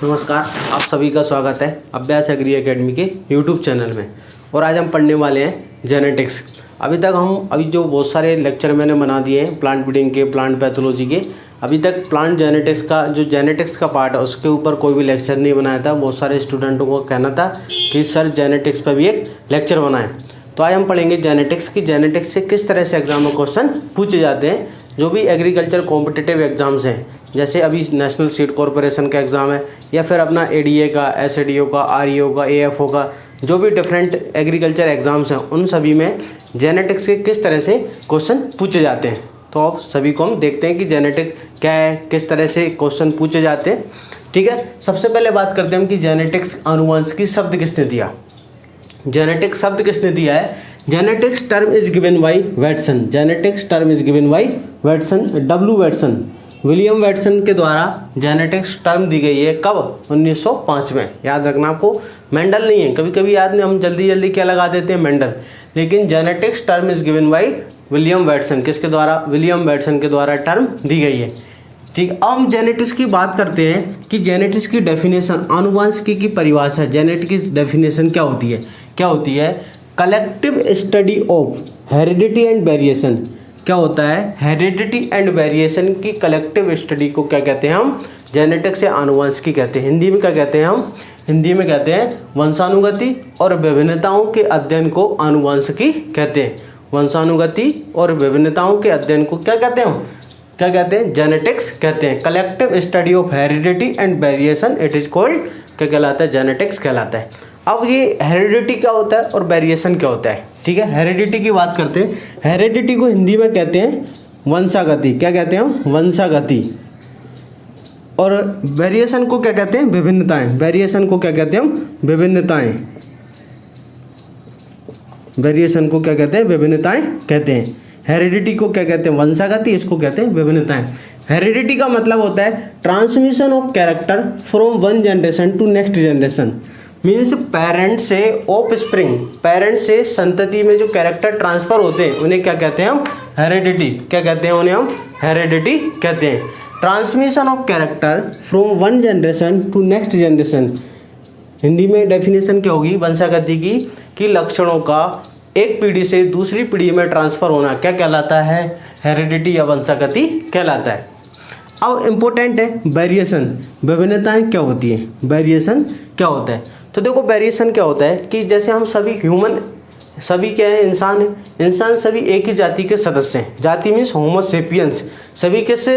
नमस्कार, आप सभी का स्वागत है अभ्यास एग्री एकेडमी के यूट्यूब चैनल में। और आज हम पढ़ने वाले हैं जेनेटिक्स। अभी जो बहुत सारे लेक्चर मैंने बना दिए हैं प्लांट ब्रीडिंग के, प्लांट पैथोलॉजी के, अभी तक प्लांट जेनेटिक्स का पार्ट है उसके ऊपर कोई भी लेक्चर नहीं बनाया था। बहुत सारे स्टूडेंटों को कहना था कि सर जेनेटिक्स पर भी एक लेक्चर बनाएं। तो आज हम पढ़ेंगे जेनेटिक्स की जेनेटिक्स से किस तरह से एग्जाम में क्वेश्चन पूछे जाते हैं। जो भी एग्रीकल्चर कॉम्पिटिटिव एग्जाम्स हैं, जैसे अभी नेशनल सीड कॉरपोरेशन का एग्ज़ाम है या फिर अपना एडीए का, एसएडीओ का, आरईओ का, एएफओ का, जो भी डिफरेंट एग्रीकल्चर एग्जाम्स हैं उन सभी में जेनेटिक्स के किस तरह से क्वेश्चन पूछे जाते हैं। तो आप सभी को हम देखते हैं कि जेनेटिक क्या है, किस तरह से क्वेश्चन पूछे जाते हैं। ठीक है, सबसे पहले बात करते हैं कि जेनेटिक्स आनुवंशिकी शब्द किसने दिया। जेनेटिक्स शब्द किसने दिया है। Genetics term is given by Watson. Genetics term is given by Watson, W Watson, William Watson के द्वारा जेनेटिक्स टर्म दी गई है। कब? 1905 में। याद रखना आपको, मेंडल नहीं है। कभी कभी याद नहीं, हम जल्दी क्या लगा देते हैं, मेंडल। लेकिन genetics term is given by William Watson. किसके द्वारा? विलियम वैटसन के द्वारा टर्म दी गई है। ठीक, अब हम जेनेटिक्स की बात करते हैं कि जेनेटिक्स की डेफिनेशन, आनुवंशिकी की परिभाषा, जेनेटिक्स की डेफिनेशन क्या होती है? Collective study of heredity and variation. क्या होता है? हेरिडिटी एंड वेरिएशन की कलेक्टिव स्टडी को क्या कहते हैं हम? जेनेटिक्स या आनुवंशिकी कहते हैं। हिंदी में क्या कहते हैं हम? हिंदी में कहते हैं वंशानुगति और विभिन्नताओं के अध्ययन को आनुवंशिकी कहते हैं। वंशानुगति और विभिन्नताओं के अध्ययन को क्या कहते हैं हम? क्या कहते हैं? जेनेटिक्स कहते हैं। Collective study of heredity and variation, it is called, क्या कहलाता है? जेनेटिक्स कहलाता है। अब ये हेरिडिटी क्या होता है और वेरिएशन क्या होता है? ठीक है, हेरिडिटी की बात करते हैं। हेरिडिटी को हिंदी में कहते हैं वंशागति। क्या कहते हैं हम? वंशागति। और वेरिएशन को क्या कहते हैं? विभिन्नताएं। वेरिएशन को क्या कहते हैं हम? विभिन्नताएं। वेरिएशन को क्या कहते हैं? विभिन्नताएं कहते हैं। हेरिडिटी को क्या कहते हैं? वंशागति। इसको कहते हैं विभिन्नताएं। हेरिडिटी का मतलब होता है transmission of character from one generation to next generation. Means parent से ऑफ स्प्रिंग, पेरेंट से संतति में जो कैरेक्टर ट्रांसफर होते हैं उन्हें क्या कहते हैं हम? हेरिडिटी। क्या कहते हैं उन्हें हम? हेरिडिटी कहते हैं। Transmission of character from one generation to next generation. Hindi में डेफिनेशन क्या होगी वंशागति की? कि लक्षणों का एक पीढ़ी से दूसरी पीढ़ी में ट्रांसफर होना क्या कहलाता है? हेरिडिटी या वंशागति कहलाता है। अब इम्पोर्टेंट है वेरिएशन। विभिन्नताएं क्या होती हैं? वेरिएशन क्या होता है? तो देखो, वेरिएशन क्या होता है कि जैसे हम सभी ह्यूमन, सभी क्या है? इंसान है। इंसान सभी एक ही जाति के सदस्य हैं। जाति मीन्स होमो सेपियंस। सभी किस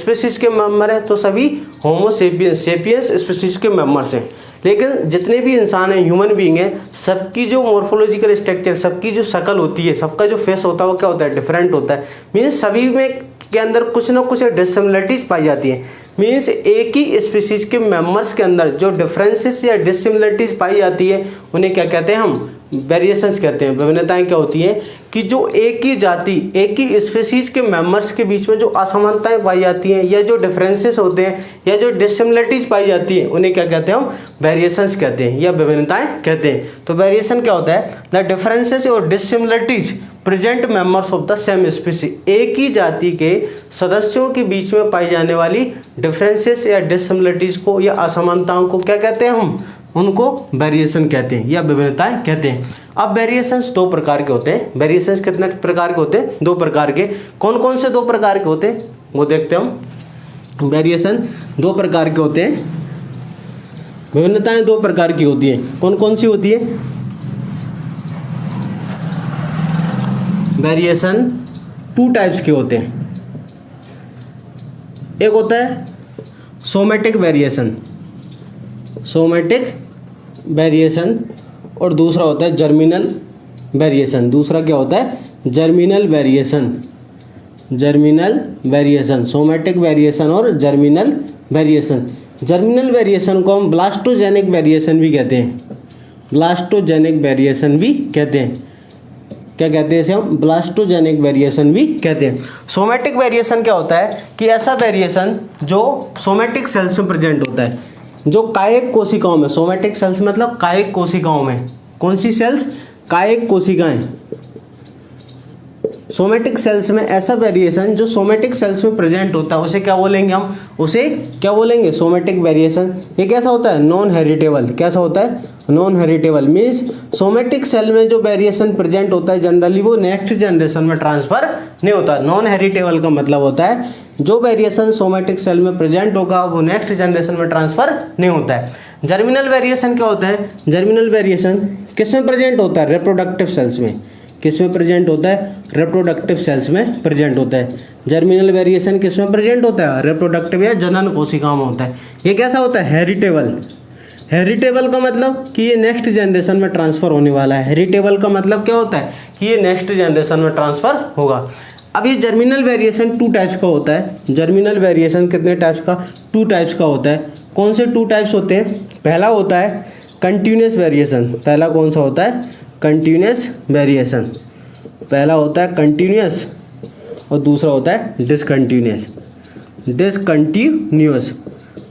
स्पीसीज के मेंबर हैं? तो सभी होमो सेपियंस स्पीसीज के मेंबर्स हैं। लेकिन जितने भी इंसान हैं, ह्यूमन बीइंग हैं, सबकी जो मॉर्फोलॉजिकल स्ट्रक्चर, सबकी जो शक्ल होती है, सबका जो फेस होता है वो क्या होता है? डिफरेंट होता है। मीन्स सभी में के अंदर कुछ ना कुछ डिससिमिलरिटीज पाई जाती है। मीन्स एक ही स्पीसीज के मेंबर्स के अंदर जो डिफरेंसेस या डिससिमिलरिटीज पाई जाती है उन्हें क्या कहते हैं हम? वेरिएशंस कहते हैं। विभिन्नताएं क्या होती हैं कि जो एक ही जाति, एक ही स्पीसीज के मेंबर्स के बीच में जो असमानताएं पाई जाती हैं या जो डिफरेंसेस होते हैं या जो डिससिमिलरिटीज पाई जाती है उन्हें क्या कहते हैं हम? वेरिएशंस कहते हैं या विभिन्नताएं कहते हैं। तो वेरिएशन क्या होता है? द डिफरेंसेस और dissimilarities present members of the same species. एक ही जाति के सदस्यों के बीच में पाई जाने वाली डिफरेंसेस या डिससिमिलरिटीज को या असमानताओं को क्या कहते हैं हम? उनको वेरिएशन कहते हैं या विभिन्नताएं कहते हैं। अब वेरिएशंस दो प्रकार के होते हैं। वेरिएशंस कितने प्रकार के होते हैं? दो प्रकार के। कौन कौन से दो प्रकार के होते हैं वो देखते हैं हम। वेरिएशन दो प्रकार के होते हैं। विभिन्नताएं दो प्रकार की होती हैं। कौन कौन सी होती है? वेरिएशन टू टाइप्स के होते हैं। एक होता है सोमेटिक वेरिएशन, सोमेटिक वेरिएशन, और दूसरा होता है जर्मिनल वेरिएशन। दूसरा क्या होता है? Germinal variation. Germinal variation, somatic variation और जर्मिनल वेरिएशन। जर्मिनल वेरिएशन को हम ब्लास्टोजेनिक वेरिएशन भी कहते हैं। ब्लास्टोजेनिक वेरिएशन भी कहते हैं। क्या कहते हैं इसे हम? ब्लास्टोजेनिक वेरिएशन भी कहते हैं। सोमेटिक वेरिएशन क्या होता है कि ऐसा वेरिएशन जो सोमेटिक सेल्स में प्रेजेंट होता है, जो कायिक कोशिकाओं में, सोमेटिक सेल्स मतलब कायिक कोशिकाओं में। कौन सी सेल्स? कायिक कोशिकाएं। सोमेटिक सेल्स में ऐसा वेरिएशन जो सोमेटिक सेल्स में प्रेजेंट होता है उसे क्या बोलेंगे हम, उसे क्या बोलेंगे, सोमेटिक वेरिएशन। ये कैसा होता है, नॉन हेरिटेबल। कैसा होता है, non heritable. Means somatic cell में जो वेरिएशन प्रेजेंट होता है जनरली वो नेक्स्ट जनरेशन में ट्रांसफर नहीं होता। नॉन हेरिटेबल का मतलब होता है जो वेरिएशन सोमेटिक सेल में प्रेजेंट होगा वो नेक्स्ट जनरेशन में ट्रांसफर नहीं होता है। जर्मिनल वेरिएशन क्या होता है, जर्मिनल वेरिएशन किस में प्रेजेंट होता है, रिप्रोडक्टिव सेल्स में। किस में प्रेजेंट होता है, रिप्रोडक्टिव सेल्स में प्रेजेंट होता है। जर्मिनल वेरिएशन किस में प्रेजेंट होता है, रिप्रोडक्टिव या जनन कोशिकाओं में होता है। ये कैसा होता है, हेरिटेबल। हेरिटेबल का मतलब कि ये नेक्स्ट जनरेशन में ट्रांसफर होने वाला है। हेरिटेबल का मतलब क्या होता है कि ये नेक्स्ट जनरेशन में ट्रांसफर होगा। अब ये जर्मिनल वेरिएशन 2 टाइप्स का होता है। जर्मिनल वेरिएशन कितने टाइप्स का, 2 टाइप्स का होता है। कौन से 2 टाइप्स होते हैं, पहला होता है कंटिन्यूस वेरिएशन। पहला कौन सा होता है, कंटिन्यूस वेरिएशन। पहला होता है कंटिन्यूस और दूसरा होता है डिसकंटिन्यूस। डिसकंटिन्यूस,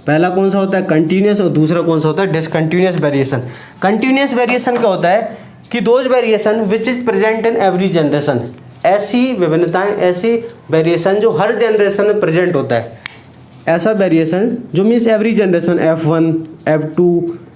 पहला कौन सा होता है, कंटिन्यूस, और दूसरा कौन सा होता है, डिसकंटिन्यूस वेरिएशन। कंटिन्यूस वेरिएशन क्या होता है कि those variation which is present in every generation. ऐसी विभिन्नताएं, ऐसी वेरिएशन जो हर जनरेशन में प्रेजेंट होता है। ऐसा वेरिएशन जो means every generation, F1, F2,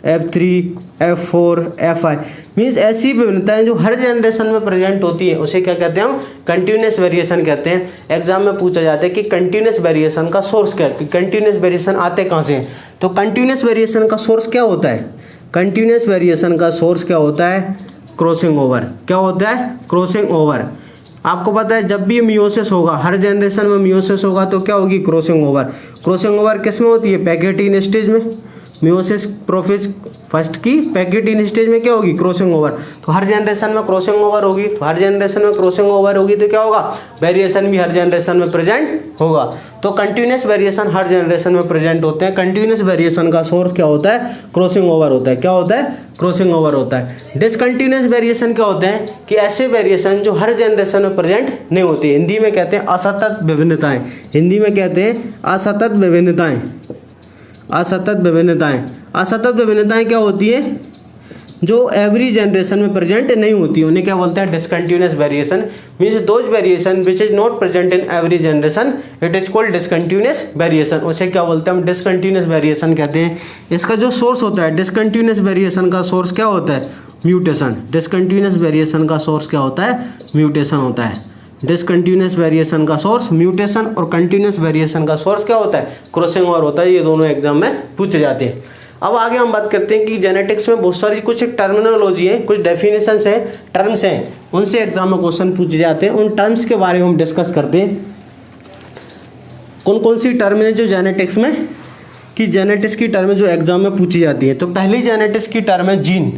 F3, F4, F5, means ऐसी विभिन्नताएं जो हर जनरेशन में प्रेजेंट होती है उसे क्या कहते हैं हम, कंटिन्यूस वेरिएशन कहते हैं। एग्जाम में पूछा जाता है कि कंटिन्यूस वेरिएशन का सोर्स क्या है, कि कंटिन्यूस वेरिएशन आते कहाँ से हैं। तो कंटिन्यूस वेरिएशन का सोर्स क्या होता है, कंटिन्यूस वेरिएशन का सोर्स क्या होता है, क्रॉसिंग ओवर। क्या होता है, क्रॉसिंग ओवर। आपको पता है जब भी मियोसिस होगा, हर जनरेशन में मियोसिस होगा तो क्या होगी, क्रॉसिंग ओवर। क्रॉसिंग ओवर किस में होती है, पैकेटिन स्टेज में। मियोसिस प्रोफेज फर्स्ट की पैकेटिन स्टेज में क्या होगी, क्रॉसिंग ओवर। तो हर जनरेशन में क्रॉसिंग ओवर होगी, तो हर जनरेशन में क्रॉसिंग ओवर होगी तो क्या होगा, वेरिएशन भी हर जनरेशन में प्रेजेंट होगा। तो कंटिन्यूस वेरिएशन हर जनरेशन में प्रेजेंट होते हैं। कंटिन्यूस वेरिएशन का सोर्स क्या होता है, क्रॉसिंग ओवर होता है। क्या होता है, क्रॉसिंग ओवर होता है। डिसकंटिन्यूस वेरिएशन क्या होते हैं कि ऐसे वेरिएशन जो हर जनरेशन में प्रेजेंट नहीं होती। हिंदी में कहते हैं असतत विभिन्नताएं। हिंदी में कहते हैं असतत विभिन्नताएं। असतत विभिन्नताएं, असतत विभिन्नताएं क्या होती है, जो एवरी जनरेशन में प्रेजेंट नहीं होती, उन्हें क्या बोलते हैं, discontinuous variation. Means those variation which is not present in every generation, it is called discontinuous variation. उसे क्या बोलते हैं हम, डिसकंटिन्यूस वेरिएशन कहते हैं। इसका जो सोर्स होता है, डिसकंटिन्यूस वेरिएशन का सोर्स क्या होता है, म्यूटेशन। डिसकंटिन्यूस वेरिएशन का सोर्स क्या होता है, म्यूटेशन होता है। डिसकंटिन्यूस वेरिएशन का सोर्स म्यूटेशन और कंटिन्यूस वेरिएशन का सोर्स क्या होता है, क्रॉसिंग ओवर होता है। ये दोनों एग्जाम में पूछे जाते हैं। अब आगे हम बात करते हैं कि जेनेटिक्स में बहुत सारी कुछ टर्मिनोलॉजी है, कुछ डेफिनेशंस है, टर्म्स हैं, उनसे एग्जाम में क्वेश्चन पूछे जाते हैं। उन टर्म्स के बारे में हम डिस्कस करते हैं। कौन कौन सी टर्म है जो जेनेटिक्स में, कि जेनेटिक्स की टर्म जो एग्जाम में पूछी जाती है। तो पहली जेनेटिक्स की टर्म है जीन।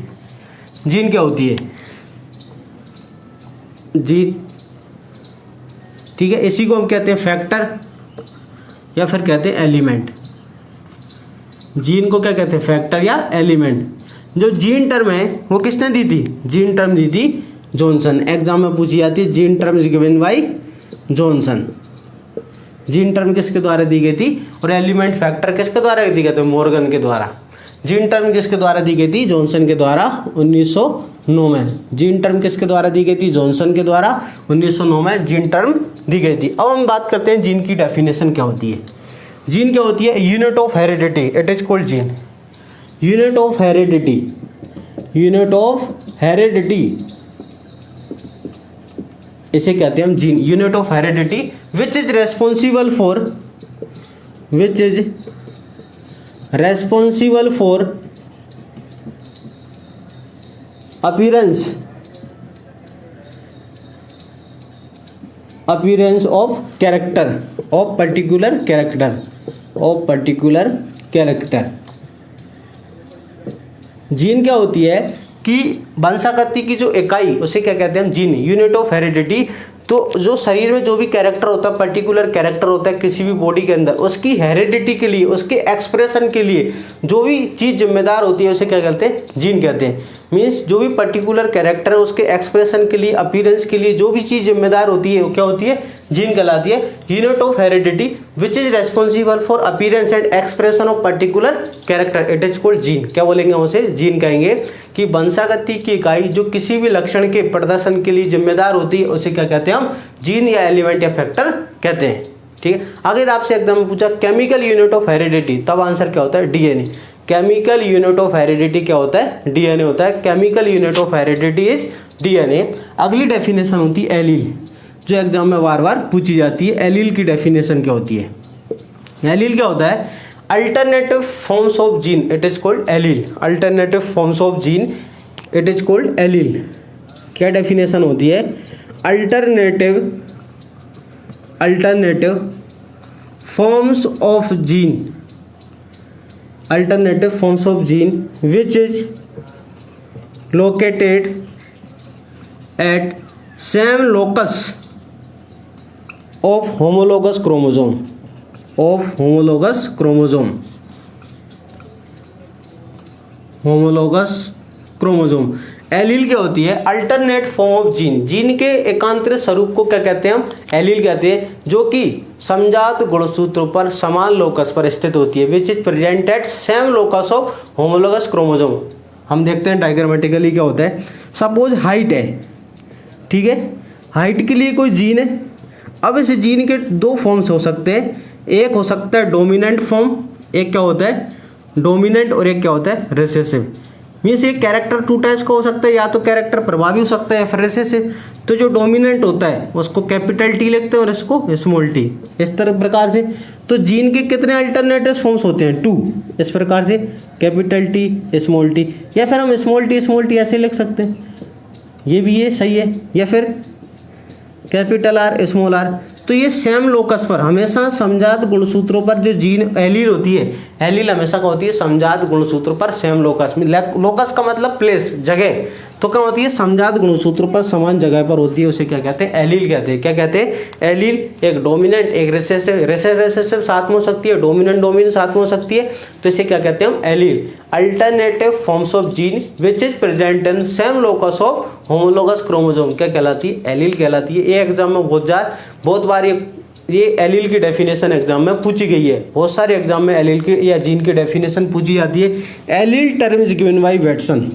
जीन क्या होती है, जीन, ठीक है। इसी को हम कहते हैं फैक्टर या फिर कहते हैं एलिमेंट। जीन को क्या कहते हैं, फैक्टर या एलिमेंट। जो जीन टर्म है वो किसने दी थी, जीन टर्म दी थी जॉनसन। एग्जाम में पूछी जाती है, gene term is given by Johnson. Gene term किसके द्वारा दी गई थी और एलिमेंट फैक्टर किसके द्वारा दी गई थी, मॉर्गन के द्वारा। जीन टर्म किसके द्वारा दी गई थी, जॉनसन के द्वारा 1909 में। जीन टर्म किसके द्वारा दी गई थी, जॉनसन के द्वारा 1909 में जीन टर्म दी गई थी। अब हम बात करते हैं जीन की डेफिनेशन क्या होती है। जीन क्या होती है, unit of heredity, it is called gene. Unit of heredity, unit of heredity, इसे कहते हैं हम gene. Unit of heredity which is responsible for, which is responsible for appearance, appearance of character, of particular character, of particular character. Gene क्या होती है कि वंशागति की जो इकाई उसे क्या कहते हैं हम, जीन। यूनिट ऑफ हेरिडिटी, तो जो शरीर में जो भी कैरेक्टर होता है, पर्टिकुलर कैरेक्टर होता है किसी भी बॉडी के अंदर, उसकी हेरिडिटी के लिए, उसके एक्सप्रेशन के लिए जो भी चीज़ जिम्मेदार होती है उसे क्या कहते हैं, जीन कहते हैं। मीन्स जो भी पर्टिकुलर कैरेक्टर है उसके एक्सप्रेशन के लिए, अपीयरेंस के लिए जो भी चीज़ जिम्मेदार होती है वो क्या होती है, जीन कहलाती है। Unit of heredity which is responsible for appearance and expression of particular character, it is called gene. क्या बोलेंगे हम उसे, जीन कहेंगे। कि वंशागति की इकाई जो किसी भी लक्षण के प्रदर्शन के लिए जिम्मेदार होती है उसे क्या कहते हैं हम, जीन या एलिमेंट या फैक्टर कहते हैं। ठीक है, अगर आपसे एकदम पूछा केमिकल यूनिट ऑफ हेरिडिटी, तब आंसर क्या होता है, DNA. Chemical unit of heredity क्या होता है, डीएनए होता है। Chemical unit of heredity is DNA. अगली डेफिनेशन होती है एलील, जो एग्जाम में बार बार पूछी जाती है। एलील की डेफिनेशन क्या होती है, एलील क्या होता है, alternative forms of gene, it is called allele. Alternative forms of gene, it is called allele. क्या डेफिनेशन होती है, alternative forms of gene, alternative forms of gene which is located at same locus of homologous chromosome, of homologous chromosome, homologous chromosome. Allele क्या होती है, alternate form of gene, gene के एकांतरित स्वरूप को क्या कहते हैं हम, एलील कहते हैं, जो कि समजात गुणसूत्रों पर समान लोकस पर स्थित होती है, which is present at same locus of homologous chromosome. हम देखते हैं डायग्रामेटिकली क्या होता है। सपोज हाइट है, ठीक है, हाइट के लिए कोई जीन है। अब इस जीन के दो फॉर्म्स हो सकते हैं, एक हो सकता है डोमिनेंट फॉर्म, एक क्या होता है डोमिनेंट, और एक क्या होता है रिसेसिव। मीन्स एक कैरेक्टर टू टाइप्स का हो सकता है, या तो कैरेक्टर प्रभावी हो सकता है या फिर रिसेसिव। तो जो डोमिनेंट होता है उसको कैपिटल टी लिखते हैं और इसको स्मॉल टी, इस तरह प्रकार से। तो जीन के कितने अल्टरनेटिव फॉर्म्स होते हैं, 2, इस प्रकार से कैपिटल टी स्मॉल टी, या फिर हम स्मॉल टी ऐसे लिख सकते हैं, ये भी ये सही है, या फिर कैपिटल आर स्मॉल आर। तो ये सेम लोकस पर हमेशा समजात गुणसूत्रों पर जो जीन एलील होती है, एलील हमेशा क्या होती है, समजात गुणसूत्रों पर सेम लोकस में, लोकस का मतलब प्लेस, जगह, तो क्या होती है, समजात गुणसूत्रों पर समान जगह पर होती है, उसे क्या कहते हैं, एलील कहते हैं। क्या कहते हैं, एलील। एक डोमिनेंट, एक रिसेसिव, रिसेसिव साथ में हो सकती है, डोमिनेंट साथ में हो सकती है, तो इसे क्या कहते हैं हम, allele. Alternative forms of gene which is present in same locus of homologous chromosome क्या कहलाती है, एलील कहलाती है। ये एग्जाम में बहुत बार ये एलील की डेफिनेशन एग्जाम में पूछी गई है। बहुत सारे एग्जाम में एलील की या जीन की डेफिनेशन पूछी जाती है। Allele term is given by Watson.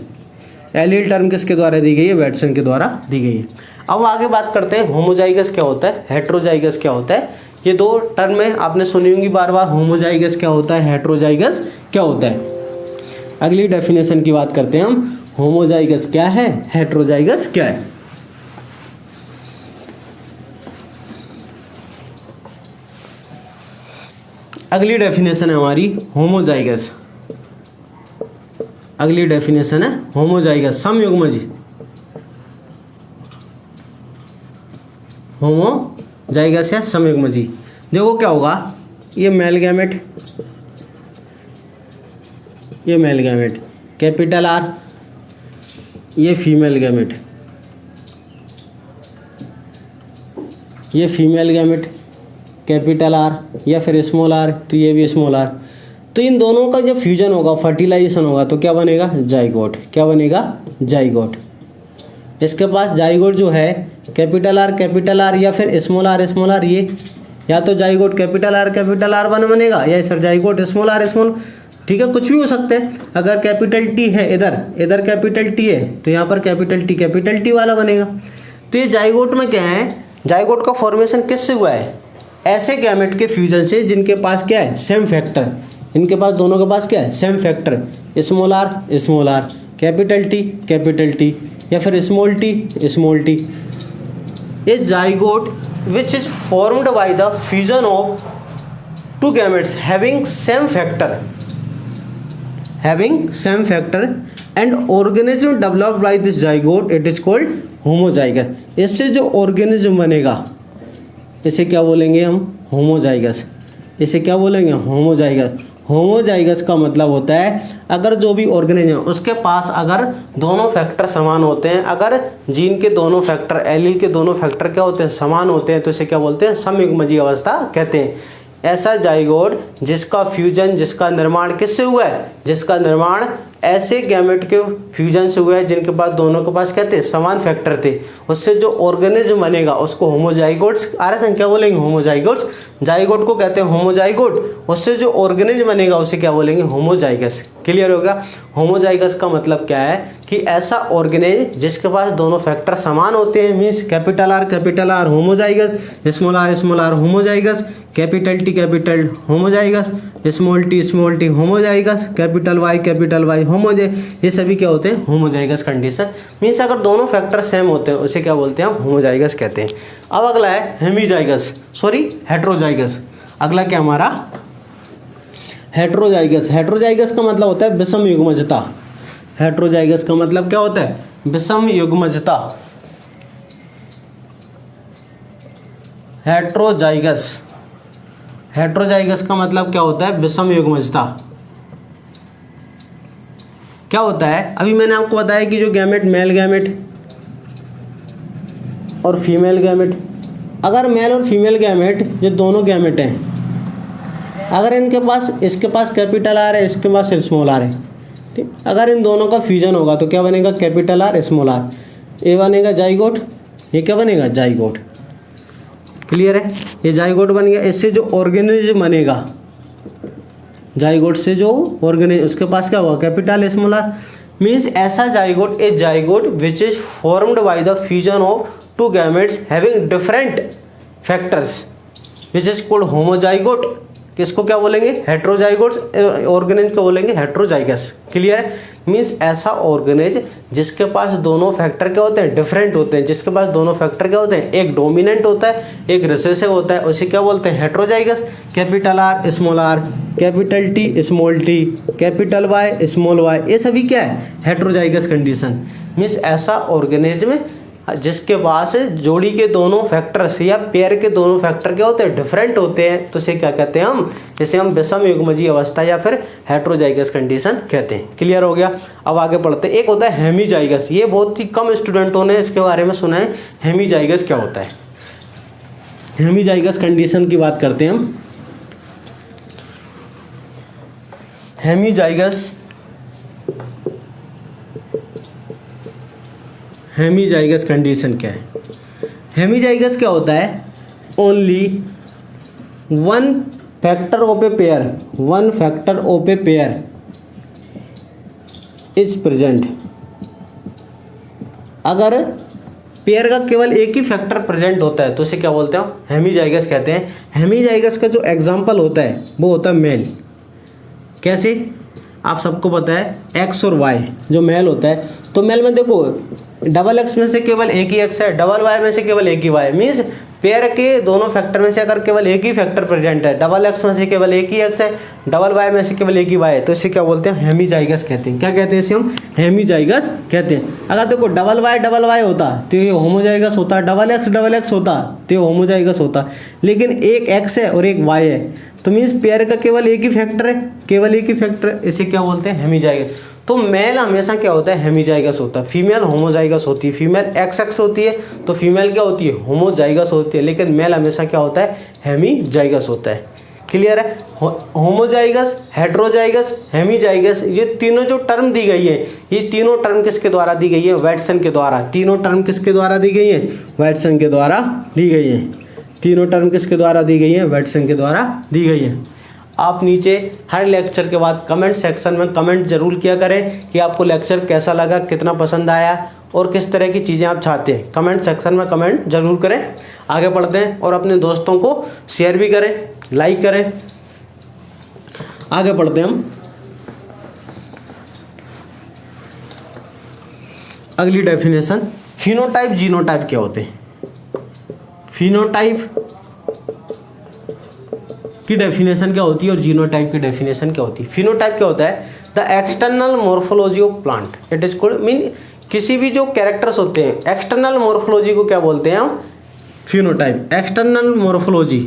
Allele term किसके द्वारा दी गई है, वैटसन के द्वारा दी गई है। अब आगे बात करते हैं होमोजाइगस क्या होता है, हेट्रोजाइगस क्या होता है। ये दो टर्म है, आपने सुनी होंगी बार बार, होमोजाइगस क्या होता है, हेट्रोजाइगस क्या होता है। अगली डेफिनेशन की बात करते हैं हम, होमोजाइगस क्या है, हेट्रोजाइगस क्या है। अगली डेफिनेशन है हमारी होमोजाइगस। अगली डेफिनेशन है होमोजाइगस, समयुग्मजी। होमोजाइगस या समयुग्मजी। देखो क्या होगा, ये मेल गैमेट, ये मेल गैमेट कैपिटल आर, ये फीमेल गैमेट, ये फीमेल गैमेट कैपिटल आर या फिर स्मॉल आर, तो ये भी स्मॉल आर। तो इन दोनों का जब फ्यूजन होगा, फर्टिलाइजेशन होगा, तो क्या बनेगा, जाइगोट। क्या बनेगा, जाइगोट। इसके पास जाइगोट जो है कैपिटल आर या फिर स्मॉल आर, ये या तो जाइगोट कैपिटल आर बनेगा, या sir zygote small R small, ठीक है, कुछ भी हो सकते हैं। अगर कैपिटल टी है इधर कैपिटल टी है, तो यहाँ पर कैपिटल टी वाला बनेगा। तो ये जाइगोट में क्या है, जाइगोट का फॉर्मेशन किससे हुआ है, ऐसे गैमेट के फ्यूजन से जिनके पास क्या है, सेम फैक्टर। इनके पास दोनों के पास क्या है, same factor, small R capital T या फिर स्मॉल टी। ये zygote which is formed by the fusion of two gametes having same factor and organism developed by this zygote, it is called homozygous. इससे जो organism बनेगा इसे क्या बोलेंगे हम, होमोजाइगस। इसे क्या बोलेंगे, होमोजाइगस। होमोजाइगस का मतलब होता है अगर जो भी ऑर्गेनिज्म उसके पास अगर दोनों फैक्टर समान होते हैं, अगर जीन के दोनों फैक्टर, एलील के दोनों फैक्टर क्या होते हैं, समान होते हैं, तो इसे क्या बोलते हैं, समयुग्मजी अवस्था कहते हैं। ऐसा जाइगोट जिसका फ्यूजन, जिसका निर्माण किससे हुआ है, जिसका निर्माण ऐसे गैमेट के फ्यूजन से हुआ है जिनके पास दोनों के पास कहते हैं समान फैक्टर थे, उससे जो ऑर्गेनिज्म बनेगा उसको होमोजाइगोट्स, आर्य संख्या बोलेंगे होमोजाइगोट्स। जाइगोट को कहते हैं होमोजाइगोट, उससे जो ऑर्गेनिज्म बनेगा उसे क्या बोलेंगे, होमोजाइगस। क्लियर हो गया। होमोजाइगस का मतलब क्या है कि ऐसा ऑर्गेनेज जिसके पास दोनों फैक्टर समान होते हैं, means capital R homozygous, small R homozygous, capital T homozygous, small T homozygous, capital Y homozygous, ये सभी क्या होते हैं होमोजाइगस कंडीशन। मीन्स अगर दोनों फैक्टर सेम होते हैं उसे क्या बोलते हैं हम होमोजाइगस कहते हैं। अब अगला है हेट्रोजाइगस। अगला क्या हमारा हेट्रोजाइगस का मतलब होता है विषम युग्मजता। हेट्रोजाइगस का मतलब क्या होता है विषम युग्मजता। हेट्रोजाइगस का मतलब क्या होता है विषम युग्मजता। क्या होता है अभी मैंने आपको बताया कि जो गैमेट मेल गैमेट और फीमेल गैमेट, अगर मेल और फीमेल गैमेट जो दोनों गैमेट हैं, अगर इसके पास कैपिटल आर है, इसके पास स्मॉल आर है, ठीक, अगर इन दोनों का फ्यूजन होगा तो क्या बनेगा कैपिटल आर स्मॉल आर, ये बनेगा जाइगोट, ये क्या बनेगा जाइगोट। क्लियर है, ये जाइगोट बन गया। इससे जो ऑर्गेनिज्म बनेगा जाइगोट से जो ऑर्गेनिज्म उसके पास क्या होगा कैपिटल स्मॉल आर, मीन्स ऐसा zygote A zygote which is formed by the fusion of two gametes having different factors which is called homozygote. किसको क्या बोलेंगे हेट्रोजाइगोट्स, ऑर्गेनेज को बोलेंगे हेट्रोजाइगस। क्लियर है, मीन्स ऐसा ऑर्गेनेज जिसके पास दोनों फैक्टर क्या होते हैं डिफरेंट होते हैं, जिसके पास दोनों फैक्टर क्या होते हैं एक डोमिनेंट होता है एक रिसेसिव होता है, उसे क्या बोलते हैं heterozygous. Capital R small R, capital T small T, capital Y small Y, ये सभी क्या है हेट्रोजाइगस कंडीशन। मीन्स ऐसा ऑर्गेनिज्म जिसके पास जोड़ी के दोनों फैक्टर्स या पेयर के दोनों फैक्टर क्या होते हैं डिफरेंट होते हैं, तो इसे क्या कहते हैं हम, जैसे हम विषम युग्मजीय अवस्था या फिर हेट्रोजाइगस कंडीशन कहते हैं। क्लियर हो गया। अब आगे पढ़ते हैं। एक होता है हेमीजाइगस, ये बहुत ही कम स्टूडेंटों ने इसके बारे में सुना है। हेमीजाइगस क्या होता है, हेमीजाइगस कंडीशन की बात करते हैं हम। हेमीजाइगस कंडीशन क्या है। हेमीजाइगस क्या होता है, only one factor of a pair is present. अगर पेयर का केवल एक ही फैक्टर प्रेजेंट होता है तो उसे क्या बोलते हैं हेमीजाइगस कहते हैं। हेमीजाइगस का जो एग्जाम्पल होता है वो होता है मेल। कैसे, आप सबको पता है एक्स और वाई जो मेल होता है, तो मेल में देखो डबल एक्स में से केवल एक ही एक्स है, डबल वाई में से केवल एक ही वाई, मीन्स पेयर के दोनों फैक्टर में से अगर केवल एक ही फैक्टर प्रेजेंट है, डबल एक्स में से केवल एक ही एक्स है, डबल वाई में से केवल एक ही वाई है, तो इसे क्या बोलते हैं हेमीजाइगस कहते हैं। क्या कहते हैं इसे हम हेमीजाइगस कहते हैं। अगर देखो डबल वाई होता तो ये होमोजाइगस होता, डबल एक्स होता तो ये होमोजाइगस होता, लेकिन एक एक्स है और एक वाई है, तो मीन्स पेयर का केवल एक ही फैक्टर है, इसे क्या बोलते हैं हेमीजाइगस। तो मेल हमेशा क्या होता है हेमीजाइगस होता है, फीमेल होमोजाइगस होती है। फीमेल एक्स होती है तो फीमेल क्या होती है होमोजाइगस होती है, लेकिन मेल हमेशा क्या होता है हेमीजाइगस होता है। क्लियर है। होमोजाइगस, हेट्रोजाइगस, हेमीजाइगस, ये तीनों जो टर्म दी गई है, ये तीनों टर्म किसके द्वारा दी गई है वैटसन के द्वारा। तीनों टर्म किसके द्वारा दी गई है वैटसन के द्वारा दी गई है। तीनों टर्म किसके द्वारा दी गई है वैटसन के द्वारा दी गई है। आप नीचे हर लेक्चर के बाद कमेंट सेक्शन में कमेंट जरूर किया करें कि आपको लेक्चर कैसा लगा, कितना पसंद आया और किस तरह की चीज़ें आप चाहते हैं। कमेंट सेक्शन में कमेंट जरूर करें। आगे बढ़ते हैं और अपने दोस्तों को शेयर भी करें, लाइक करें। आगे बढ़ते हैं हम अगली डेफिनेशन। फिनोटाइप जीनोटाइप क्या होते हैं। फिनोटाइप की डेफिनेशन क्या होती है और जीनोटाइप की डेफिनेशन क्या होती है। फिनोटाइप क्या होता है the external morphology of plant. It is called mean किसी भी जो कैरेक्टर्स होते हैं एक्सटर्नल मॉर्फोलॉजी को क्या बोलते हैं हम फिनोटाइप। एक्सटर्नल मॉर्फोलॉजी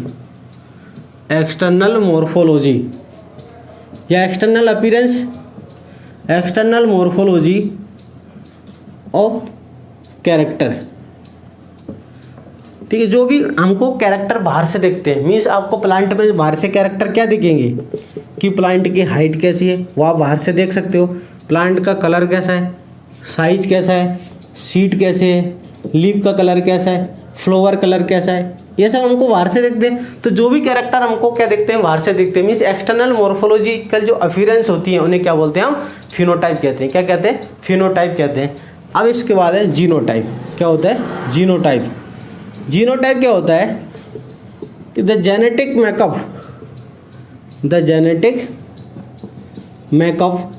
या external appearance, external morphology of character. ठीक है, जो भी हमको कैरेक्टर बाहर से दिखते हैं, मीन्स आपको प्लांट में बाहर से कैरेक्टर क्या दिखेंगे कि प्लांट की हाइट कैसी है वो आप बाहर से देख सकते हो, प्लांट का कलर कैसा है, साइज कैसा है, सीड कैसे है, लीफ का कलर कैसा है, फ्लावर कलर कैसा है, ये सब हमको बाहर से दिखते हैं। तो जो भी कैरेक्टर हमको क्या दिखते हैं, बाहर से दिखते हैं, मीन्स एक्सटर्नल मॉर्फोलॉजिकल जो अपीयरेंस होती है उन्हें क्या बोलते हैं हम, फिनोटाइप कहते हैं। क्या कहते हैं, फिनोटाइप कहते हैं। अब इसके बाद है जीनोटाइप। क्या होता है, जीनोटाइप। जीनोटाइप क्या होता है, the genetic makeup, the genetic makeup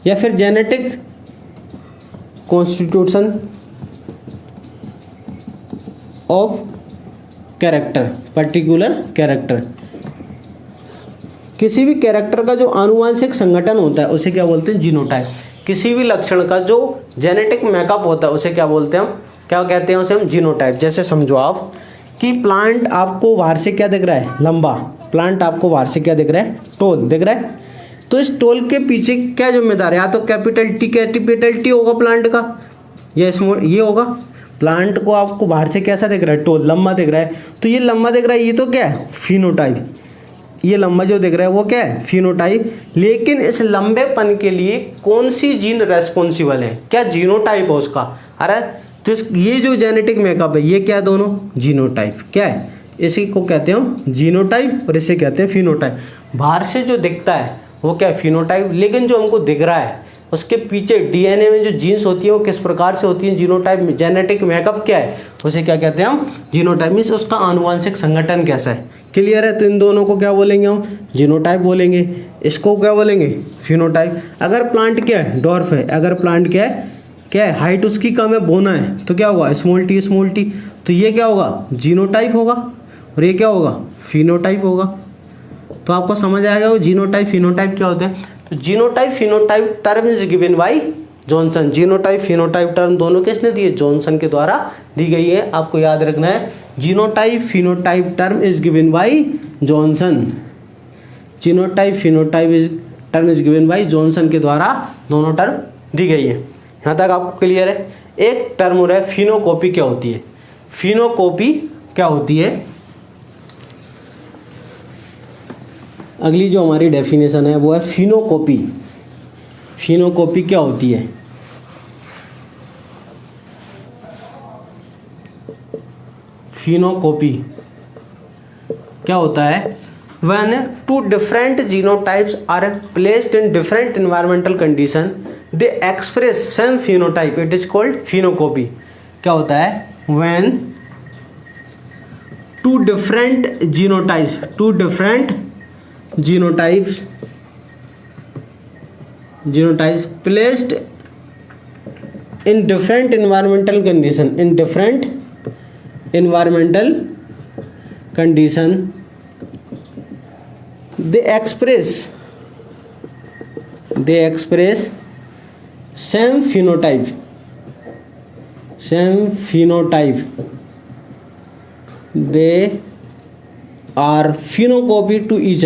या फिर genetic constitution of character, particular character. किसी भी कैरेक्टर का जो आनुवंशिक संगठन होता है उसे क्या बोलते हैं, जीनोटाइप। किसी भी लक्षण का जो जेनेटिक मेकअप होता है उसे क्या बोलते हैं हम, क्या कहते हैं उसे हम, जीनोटाइप। जैसे समझो आप कि प्लांट आपको बाहर से क्या दिख रहा है, लंबा। प्लांट आपको बाहर से क्या दिख रहा है, टोल दिख रहा है। तो इस टोल के पीछे क्या जिम्मेदार है, या तो कैपिटल टी होगा प्लांट का, या स्मॉल ये होगा। प्लांट को आपको बाहर से कैसा दिख रहा है, टोल लंबा दिख रहा है। तो ये लंबा दिख रहा है, ये तो क्या है, फिनोटाइप। ये लंबा जो दिख रहा है वो क्या है, फिनोटाइप। लेकिन इस लंबेपन के लिए कौन सी जीन रेस्पॉन्सिबल है, क्या जीनोटाइप है उसका। अरे तो ये जो जेनेटिक मेकअप है ये क्या है, दोनों जीनोटाइप। क्या है, इसी को कहते हैं हम जीनोटाइप और इसे कहते हैं फिनोटाइप। बाहर से जो दिखता है वो क्या है, फिनोटाइप। लेकिन जो हमको दिख रहा है उसके पीछे डीएनए में जो जीन्स होती है वो किस प्रकार से होती है, जीनोटाइप। जेनेटिक मेकअप क्या है, उसे क्या कहते हैं हम, जीनोटाइप। मीन्स उसका आनुवंशिक संगठन कैसा है। क्लियर है। तो इन दोनों को क्या बोलेंगे हम, जीनोटाइप बोलेंगे। इसको क्या बोलेंगे, फिनोटाइप। अगर प्लांट क्या है, डॉर्फ है। अगर प्लांट क्या है, हाइट उसकी कम है, बोना है, तो क्या होगा, स्मॉल टी। तो ये क्या होगा, जीनोटाइप होगा। और ये क्या होगा, फिनोटाइप होगा। तो आपको समझ आएगा वो जीनोटाइप फिनोटाइप क्या होते हैं। तो genotype phenotype term is given by Johnson. Genotype phenotype term दोनों किसने दी है, जॉनसन के द्वारा दी गई है। आपको याद रखना है, genotype phenotype term is given by Johnson. Genotype phenotype term is given by Johnson के द्वारा दोनों टर्म दी गई है। यहाँ तक आपको क्लियर है। एक टर्म हो रहा है फिनोकॉपी। क्या होती है, फिनोकॉपी क्या होती है। अगली जो हमारी डेफिनेशन है वो है फिनोकॉपी। फिनोकॉपी क्या होती है, फिनोकॉपी क्या होता है, when two different genotypes are placed in different environmental condition they express same phenotype, it is called phenocopy। क्या होता है, when two different genotypes placed in different environmental condition they express same phenotype they are phenocopy to each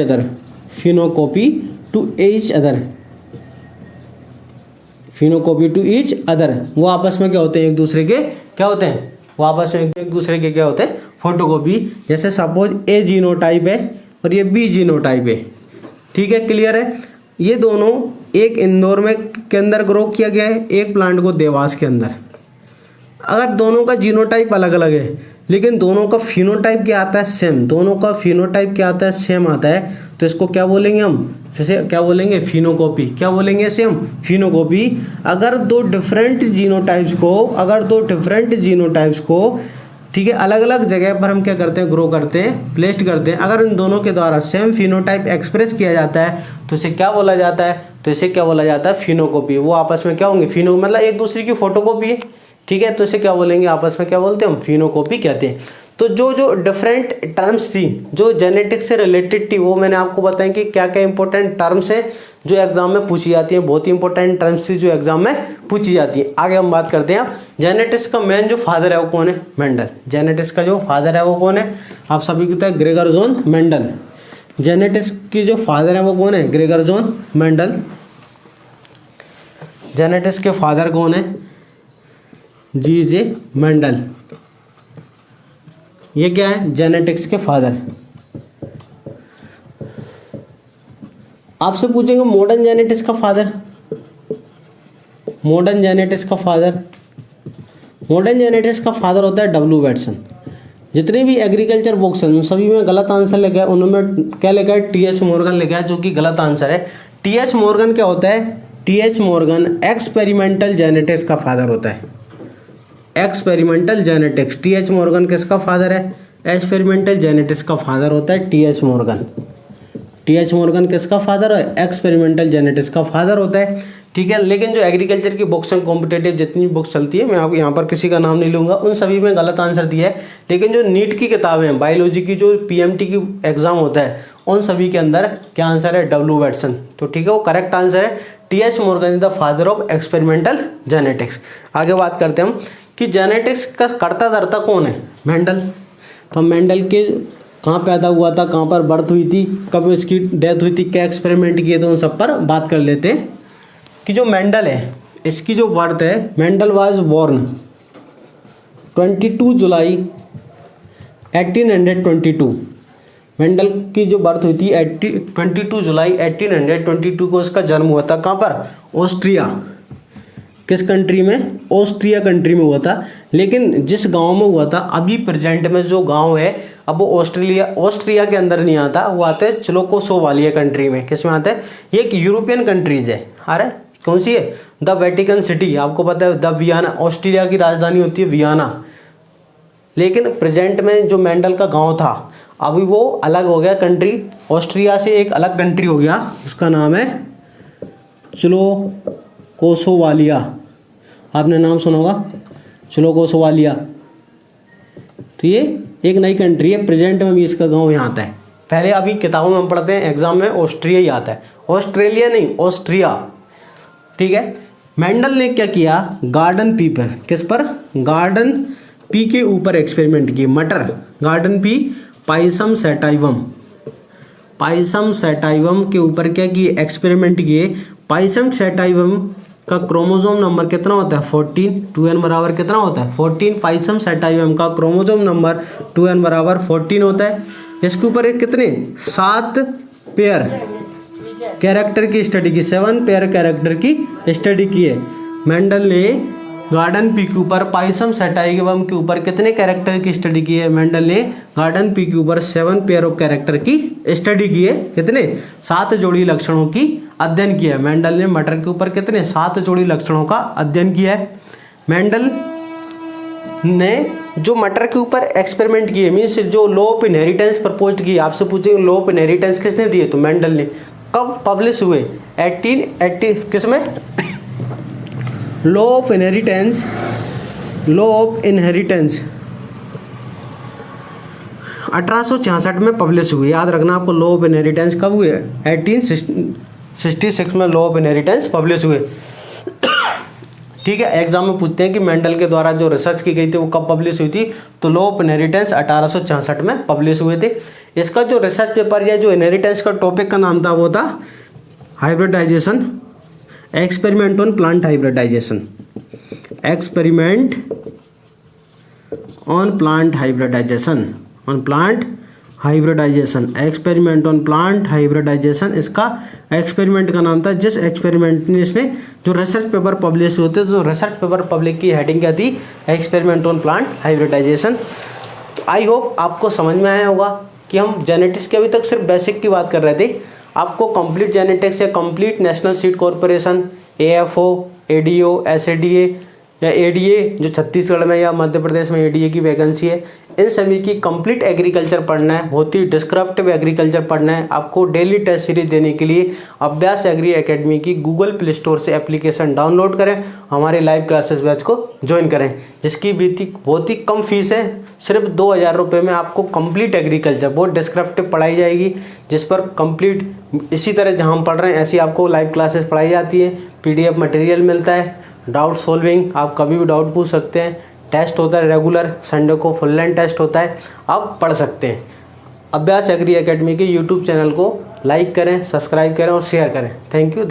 other। वो आपस में क्या होते हैं, एक दूसरे के क्या होते हैं, वो आपस में एक दूसरे के क्या होते हैं, फोटोकॉपी। जैसे सपोज ए जीनोटाइप है और ये बी जीनोटाइप है। ठीक है, क्लियर है। ये दोनों एक इंदौर में के अंदर ग्रो किया गया है, एक प्लांट को देवास के अंदर। अगर दोनों का जीनोटाइप अलग अलग है लेकिन दोनों का फिनोटाइप क्या आता है, सेम आता है, तो इसको क्या बोलेंगे हम, जैसे क्या बोलेंगे, फिनोकॉपी। क्या बोलेंगे इसे हम, फिनोकॉपी। अगर दो डिफरेंट जीनोटाइप्स को ठीक है अलग अलग जगह पर हम क्या करते हैं, ग्रो करते हैं, प्लेस्ड करते हैं। अगर इन दोनों के द्वारा सेम फिनोटाइप एक्सप्रेस किया जाता है तो इसे क्या बोला जाता है, फिनोकॉपी। वो आपस में क्या होंगे, मतलब एक दूसरे की फोटोकॉपी है। ठीक है, तो इसे क्या बोलेंगे, आपस में क्या बोलते हैं हम, फिनोकॉपी कहते हैं। तो जो डिफरेंट टर्म्स थी जो जेनेटिक्स से रिलेटेड थी वो मैंने आपको बताया कि क्या क्या इंपॉर्टेंट टर्म्स है जो एग्जाम में पूछी जाती हैं। बहुत ही इंपॉर्टेंट टर्म्स थी जो एग्जाम में पूछी जाती है। आगे हम बात करते हैं। जेनेटिक्स का मेन जो फादर है वो कौन है, मेंडल। जेनेटिक्स का जो फादर है वो कौन है, आप सभी को पता है, ग्रेगर जॉन मेंडल। जेनेटिक्स की जो फादर है वो कौन है, ग्रेगर जॉन मेंडल। जेनेटिक्स के फादर कौन है, G.J. मेंडल। ये क्या है, जेनेटिक्स के फादर। आपसे पूछेंगे मॉडर्न जेनेटिक्स का फादर। मॉडर्न जेनेटिक्स का फादर होता है W. जितने भी एग्रीकल्चर बुक्स हैं उन सभी में गलत आंसर लिखा है, उनमें क्या लिखा है, टी.एच. मॉर्गन लिखा है, जो कि गलत आंसर है। टी.एच. मॉर्गन क्या होता है, टी.एच. मॉर्गन एक्सपेरिमेंटल जेनेटिक्स का फादर होता है। Experimental genetics, TH. मॉर्गन किसका फादर है, एक्सपेरिमेंटल जेनेटिक्स का फादर होता है टी.एच. मॉर्गन। टी.एच. मॉर्गन किसका फादर है, एक्सपेरिमेंटल जेनेटिक्स का फादर होता है, ठीक है। लेकिन जो एग्रीकल्चर की बुक्स हैं, कॉम्पिटेटिव जितनी बुक्स चलती है, मैं आपको यहाँ पर किसी का नाम नहीं लूँगा, उन सभी में गलत आंसर दिया है। लेकिन जो नीट की किताबें हैं, बायोलॉजी की जो पीएमटी की एग्जाम होता है, उन सभी के अंदर क्या आंसर है, डब्ल्यू वैटसन। तो ठीक है, वो करेक्ट आंसर है, TH. Morgan is the father of experimental genetics. आगे बात करते हैं हम कि जेनेटिक्स का कर्ता धर्ता कौन है, मेंडल। तो मेंडल के कहाँ पैदा हुआ था, कहाँ पर बर्थ हुई थी, कब इसकी डेथ हुई थी, क्या एक्सपेरिमेंट किए थे, उन सब पर बात कर लेते हैं। कि जो मेंडल है, इसकी जो बर्थ है, Mendel was born 22 July 1822। Mendel की जो बर्थ हुई थी 22 जुलाई 1822 को इसका जन्म हुआ था। कहाँ पर, ऑस्ट्रिया। किस कंट्री में, ऑस्ट्रिया कंट्री में हुआ था। लेकिन जिस गांव में हुआ था, अभी प्रेजेंट में जो गांव है, अब वो ऑस्ट्रिया के अंदर नहीं आता, वो आते हैं चेकोस्लोवाकिया कंट्री में। किस में आता है, ये एक यूरोपियन कंट्रीज है। अरे कौन सी है, द वेटिकन सिटी, आपको पता है, द वियना, ऑस्ट्रिया की राजधानी होती है वियना। लेकिन प्रेजेंट में जो मेंडल का गांव था, अभी वो अलग हो गया कंट्री, ऑस्ट्रिया से एक अलग कंट्री हो गया, उसका नाम है चेकोस्लोवाकिया। आपने नाम सुना होगा, चेकोस्लोवाकिया। तो ये एक नई कंट्री है, प्रेजेंट में भी इसका गांव यहाँ आता है। पहले अभी किताबों में हम पढ़ते हैं, एग्जाम में ऑस्ट्रिया ही आता है, ऑस्ट्रेलिया नहीं, ऑस्ट्रिया, ठीक है। मेंडल ने क्या किया, गार्डन पी पर, किस पर, गार्डन पी के ऊपर एक्सपेरिमेंट किए, मटर, गार्डन पी, पाइसम सैटाइवम, पाइसम सैटाइवम के ऊपर क्या किए, एक्सपेरिमेंट किए। पाइसम सैटाइवम का क्रोमोसोम नंबर कितना होता है, 14, 2n बराबर कितना होता है, 14। पाइसम सैटाइवम का क्रोमोसोम नंबर 2n बराबर 14 होता है। इसके ऊपर एक कितने, 7 पेयर कैरेक्टर की स्टडी की, 7 पेयर कैरेक्टर की स्टडी की है। मेंडल ने गार्डन पी के ऊपर, पाइसम सैटाइवम के ऊपर कितने कैरेक्टर की स्टडी की है, मेंडल ने गार्डन पी के ऊपर 7 पेयर ऑफ कैरेक्टर की स्टडी की है। कितने, 7 जोड़ी लक्षणों की अध्ययन किया है। मेंडल ने मटर के ऊपर कितने, 7 जोड़ी लक्षणों का अध्ययन किया है। मेंडल ने जो मटर के ऊपर एक्सपेरिमेंट किए, मीन्स जो लॉ ऑफ इनहेरिटेंस प्रपोज की, आपसे पूछेंगे लॉ ऑफ इनहेरिटेंस किसने दिए, तो मेंडल ने। कब पब्लिश हुए, 1880, किसमें, law of inheritance, law of inheritance 1866 में पब्लिश हुई। याद रखना आपको, लॉ ऑफ इनहेरिटेंस कब हुए, 1866 में लॉ ऑफ इनहेरिटेंस पब्लिश हुए, ठीक है। एग्जाम में पूछते हैं कि मेंडल के द्वारा जो रिसर्च की गई थी वो कब पब्लिश हुई थी, तो लॉ ऑफ इनहेरिटेंस 1866 में पब्लिश हुए थे। इसका जो रिसर्च पेपर या जो इनहेरिटेंस का टॉपिक का नाम था वो था hybridization, experiment on plant hybridization, experiment on plant hybridization, on plant hybridization, experiment on plant hybridization, इसका एक्सपेरिमेंट का नाम था। जिस एक्सपेरिमेंट ने इसने जो रिसर्च पेपर पब्लिश होते, तो रिसर्च पेपर पब्लिक की हेडिंग क्या थी, experiment on plant hybridization. I hope आपको समझ में आया होगा कि हम जेनेटिक्स के अभी तक सिर्फ बेसिक की बात कर रहे थे। आपको कंप्लीट जेनेटिक्स या complete national seed corporation, AFO, ADO, SADA या ADA जो छत्तीसगढ़ में या मध्य प्रदेश में ADA की वैकेंसी है, इन सभी की कंप्लीट एग्रीकल्चर पढ़ना है, बहुत ही डिस्क्रिप्टिव एग्रीकल्चर पढ़ना है। आपको डेली टेस्ट सीरीज देने के लिए अभ्यास एग्री एकेडमी की गूगल प्ले स्टोर से एप्लीकेशन डाउनलोड करें, हमारे लाइव क्लासेस बैच को ज्वाइन करें, जिसकी भी बहुत ही कम फीस है, सिर्फ 2000 रुपये में आपको कंप्लीट एग्रीकल्चर बहुत डिस्क्रिप्टिव पढ़ाई जाएगी, जिस पर कंप्लीट इसी तरह जहाँ हम पढ़ रहे हैं ऐसी आपको लाइव क्लासेस पढ़ाई जाती है। PDF मटेरियल मिलता है, डाउट सॉल्विंग, आप कभी भी डाउट पूछ सकते हैं, टेस्ट होता है रेगुलर, संडे को फुल लाइन टेस्ट होता है, आप पढ़ सकते हैं। अभ्यास एग्री एकेडमी के YouTube चैनल को लाइक करें, सब्सक्राइब करें और शेयर करें। Thank you.